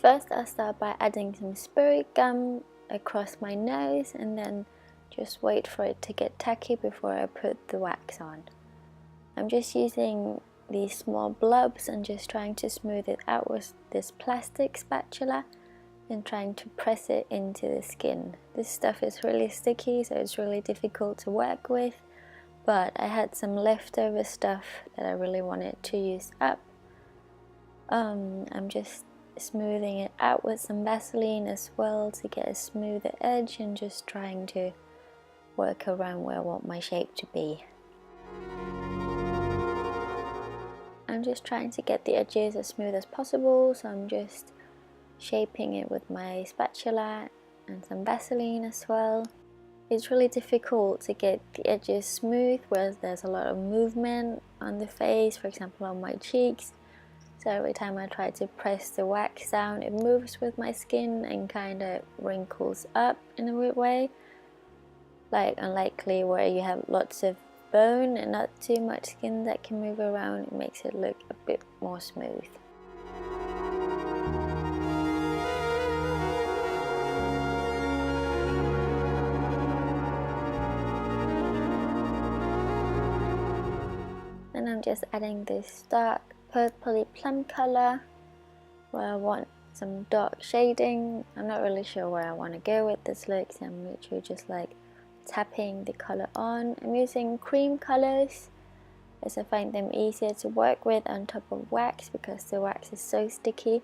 First I'll start by adding some spirit gum across my nose and then just wait for it to get tacky before I put the wax on. I'm just using these small blobs and just trying to smooth it out with this plastic spatula and trying to press it into the skin. This stuff is really sticky, so it's really difficult to work with, but I had some leftover stuff that I really wanted to use up. I'm just smoothing it out with some Vaseline as well to get a smoother edge and just trying to work around where I want my shape to be. I'm just trying to get the edges as smooth as possible, so I'm just shaping it with my spatula and some Vaseline as well. It's really difficult to get the edges smooth where there's a lot of movement on the face, for example on my cheeks. So every time I try to press the wax down, it moves with my skin and kind of wrinkles up in a weird way. Like unlikely where you have lots of bone and not too much skin that can move around, it makes it look a bit more smooth. Then I'm just adding this dark purpley plum color where I want some dark shading. I'm not really sure where I want to go with this look, so I'm literally just like tapping the color on. I'm using cream colors as I find them easier to work with on top of wax because the wax is so sticky.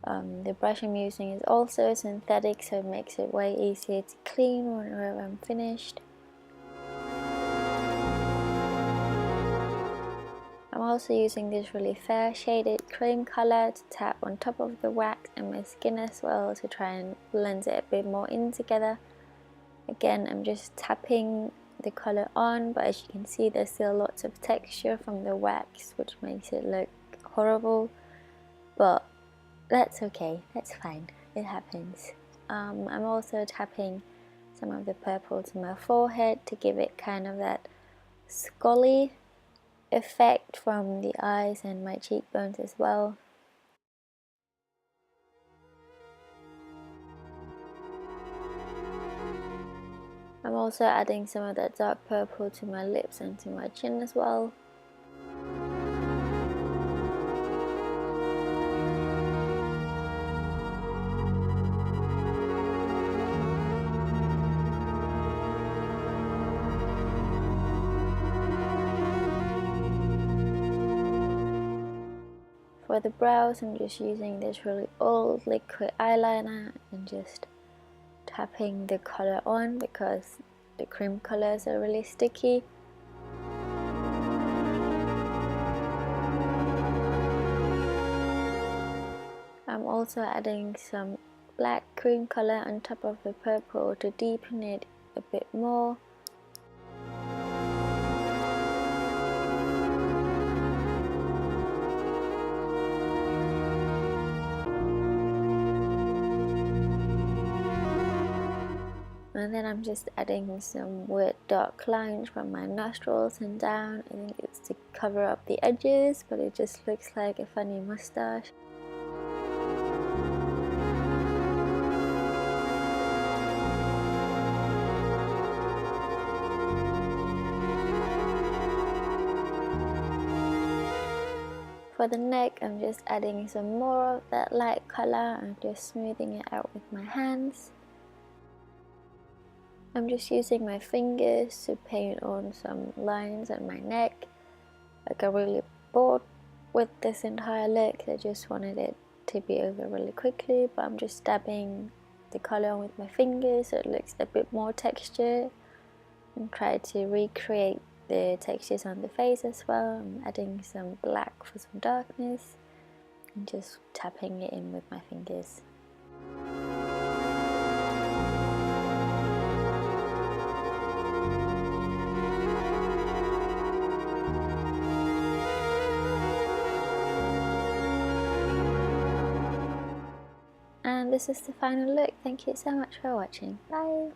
The brush I'm using is also synthetic, so it makes it way easier to clean whenever I'm finished. I'm also using this really fair shaded cream color to tap on top of the wax and my skin as well to try and blend it a bit more in together. Again, I'm just tapping the color on, but as you can see there's still lots of texture from the wax which makes it look horrible, but that's okay, that's fine, it happens. I'm also tapping some of the purple to my forehead to give it kind of that scully effect from the eyes and my cheekbones as well. I'm also adding some of that dark purple to my lips and to my chin as well. For the brows, I'm just using this really old liquid eyeliner and just tapping the color on because the cream colors are really sticky. I'm also adding some black cream color on top of the purple to deepen it a bit more. And then I'm just adding some weird dark lines from my nostrils and down. I think it's to cover up the edges, but it just looks like a funny mustache. For the neck, I'm just adding some more of that light color and just smoothing it out with my hands. I'm just using my fingers to paint on some lines on my neck. I got really bored with this entire look, I just wanted it to be over really quickly, but I'm just dabbing the color on with my fingers so it looks a bit more textured and try to recreate the textures on the face as well. I'm adding some black for some darkness and just tapping it in with my fingers. And this is the final look. Thank you so much for watching. Bye!